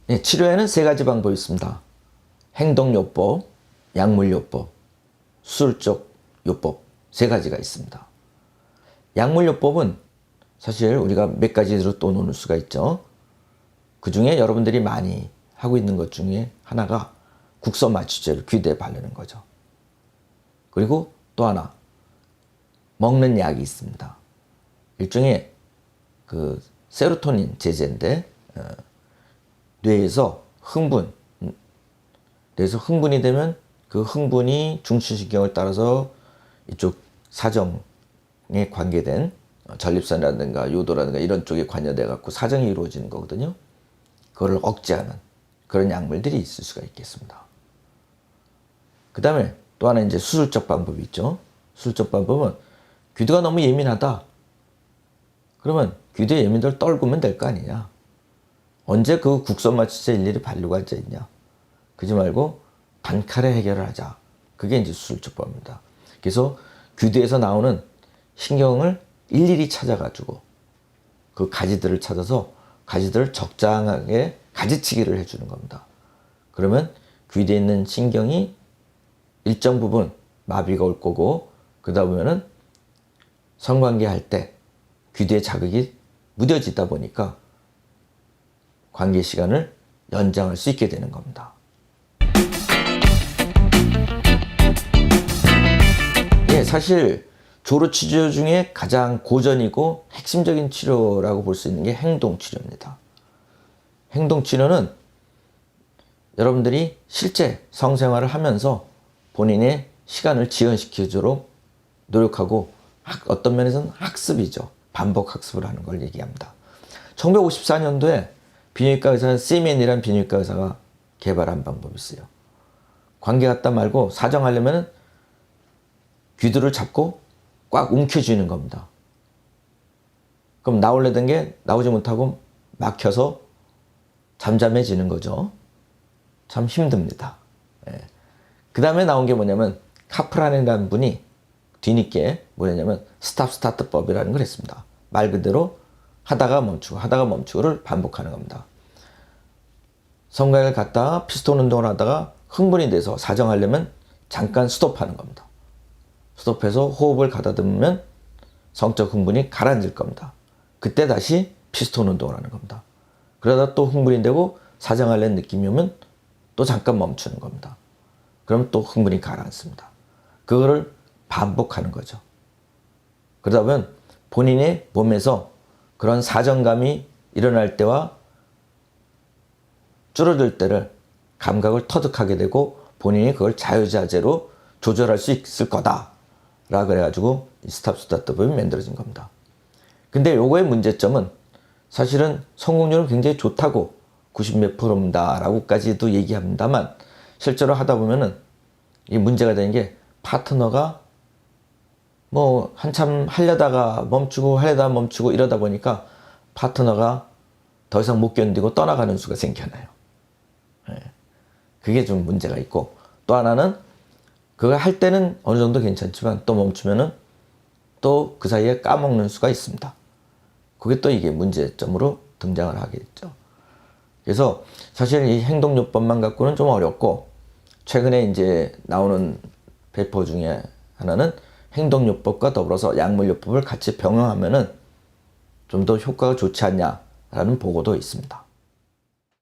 네, 치료에는 세 가지 방법이 있습니다. 행동요법, 약물요법, 수술적 요법 세 가지가 있습니다. 약물요법은 사실 우리가 몇 가지로 또 나눌 수가 있죠. 그 중에 여러분들이 많이 하고 있는 것 중에 하나가 국소마취제를 귀대에 바르는 거죠. 그리고 또 하나 먹는 약이 있습니다. 일종의 그 세로토닌 제제인데 뇌에서 흥분이 되면 그 흥분이 중추신경을 따라서 이쪽 사정에 관계된 전립선이라든가 요도라든가 이런 쪽에 관여돼 갖고 사정이 이루어지는 거거든요. 그거를 억제하는 그런 약물들이 있을 수가 있겠습니다. 그 다음에 또 하나 이제 수술적 방법이 있죠. 수술적 방법은 귀두가 너무 예민하다. 그러면 귀두의 예민도를 떨구면 될 거 아니냐. 언제 그 국소마취제 일일이 바르고 앉아있냐. 그러지 말고 단칼에 해결을 하자. 그게 이제 수술적 방법입니다. 그래서 귀두에서 나오는 신경을 일일이 찾아가지고 그 가지들을 찾아서 가지들을 적당하게 가지치기를 해주는 겁니다. 그러면 귀두에 있는 신경이 일정 부분 마비가 올 거고 그러다 보면은 성관계 할 때 귀두에 자극이 무뎌지다 보니까 관계 시간을 연장할 수 있게 되는 겁니다. 예, 사실 조루 치료 중에 가장 고전이고 핵심적인 치료라고 볼 수 있는 게 행동치료입니다. 행동치료는 여러분들이 실제 성생활을 하면서 본인의 시간을 지연시키도록 노력하고 어떤 면에서는 학습이죠. 반복 학습을 하는 걸 얘기합니다. 1954년도에 비뇨기과 의사 시멘이라는 비뇨기과 의사가 개발한 방법이 있어요. 관계 갖다 말고 사정하려면 귀두를 잡고 꽉 움켜쥐는 겁니다. 그럼 나오려던 게 나오지 못하고 막혀서 잠잠해지는 거죠. 참 힘듭니다. 예. 그 다음에 나온 게 뭐냐면 카프란이라는 분이 뒤늦게 뭐냐면 스탑 스타트법이라는 걸 했습니다. 말 그대로 하다가 멈추고를 반복하는 겁니다. 성관계를 갖다가 피스톤 운동을 하다가 흥분이 돼서 사정하려면 잠깐 스톱하는 겁니다. 스톱해서 호흡을 가다듬으면 성적 흥분이 가라앉을 겁니다. 그때 다시 피스톤 운동을 하는 겁니다. 그러다 또 흥분이 되고 사정하려는 느낌이 오면 또 잠깐 멈추는 겁니다. 그럼 또 흥분이 가라앉습니다. 그거를 반복하는 거죠. 그러다 보면 본인의 몸에서 그런 사정감이 일어날 때와 줄어들 때를 감각을 터득하게 되고 본인이 그걸 자유자재로 조절할 수 있을 거다 라고 그래가지고 스탑 스타트법이 만들어진 겁니다. 근데 요거의 문제점은 사실은 성공률은 굉장히 좋다고 90몇 프로입니다 라고까지도 얘기합니다만 실제로 하다 보면은 이 문제가 되는 게 파트너가 뭐 한참 하려다가 멈추고 이러다 보니까 파트너가 더 이상 못 견디고 떠나가는 수가 생겨나요. 예. 그게 좀 문제가 있고 또 하나는 그거 할 때는 어느 정도 괜찮지만 또 멈추면은 또 그 사이에 까먹는 수가 있습니다. 그게 또 이게 문제점으로 등장을 하겠죠. 그래서 사실 이 행동요법만 갖고는 좀 어렵고 최근에 이제 나오는 페이퍼 중에 하나는 행동요법과 더불어서 약물요법을 같이 병행하면은 좀 더 효과가 좋지 않냐라는 보고도 있습니다.